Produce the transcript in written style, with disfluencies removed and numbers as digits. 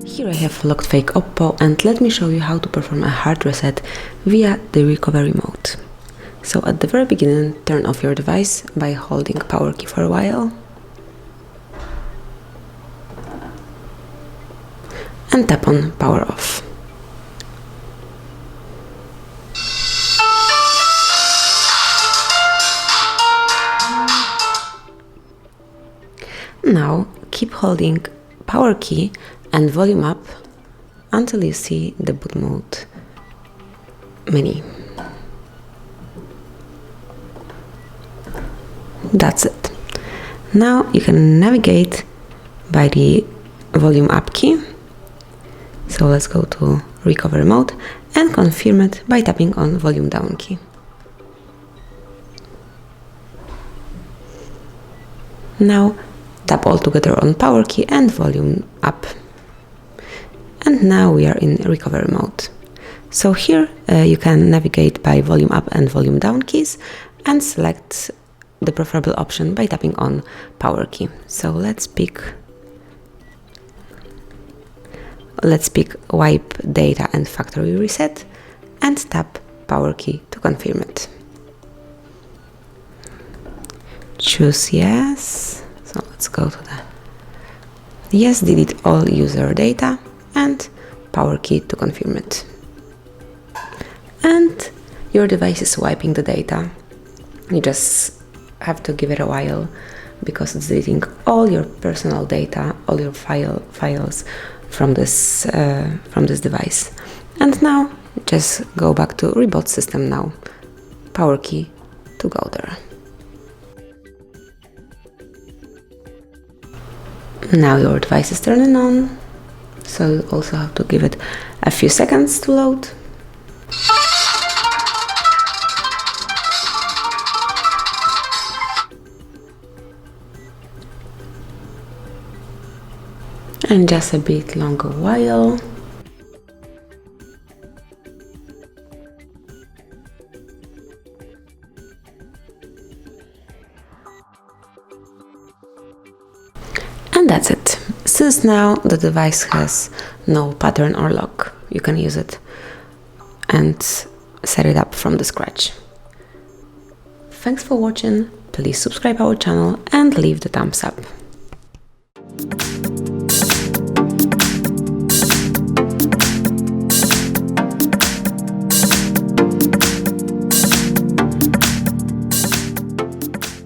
Here I have locked Fake Oppo, and let me show you how to perform a hard reset via the recovery mode. So at the very beginning, turn off your device by holding power key for a while and tap on power off. Now keep holding power key and volume up until you see the boot mode menu. That's it. Now you can navigate by the volume up key. So let's go to recovery mode and confirm it by tapping on volume down key. Now tap all together on power key and volume up. And now we are in recovery mode. So here you can navigate by volume up and volume down keys and select the preferable option by tapping on power key. So let's pick wipe data and factory reset and tap power key to confirm it. Choose yes. So let's go to the yes, delete all user data and power key to confirm it. And your device is wiping the data. You just have to give it a while because it's deleting all your personal data, all your files from this device. And now just go back to Reboot System now. Power key to go there. Now your device is turning on, so you also have to give it a few seconds to load. And just a bit longer while. And that's it. Since now the device has no pattern or lock, you can use it and set it up from the scratch. Thanks for watching. Please subscribe our channel and leave the thumbs up.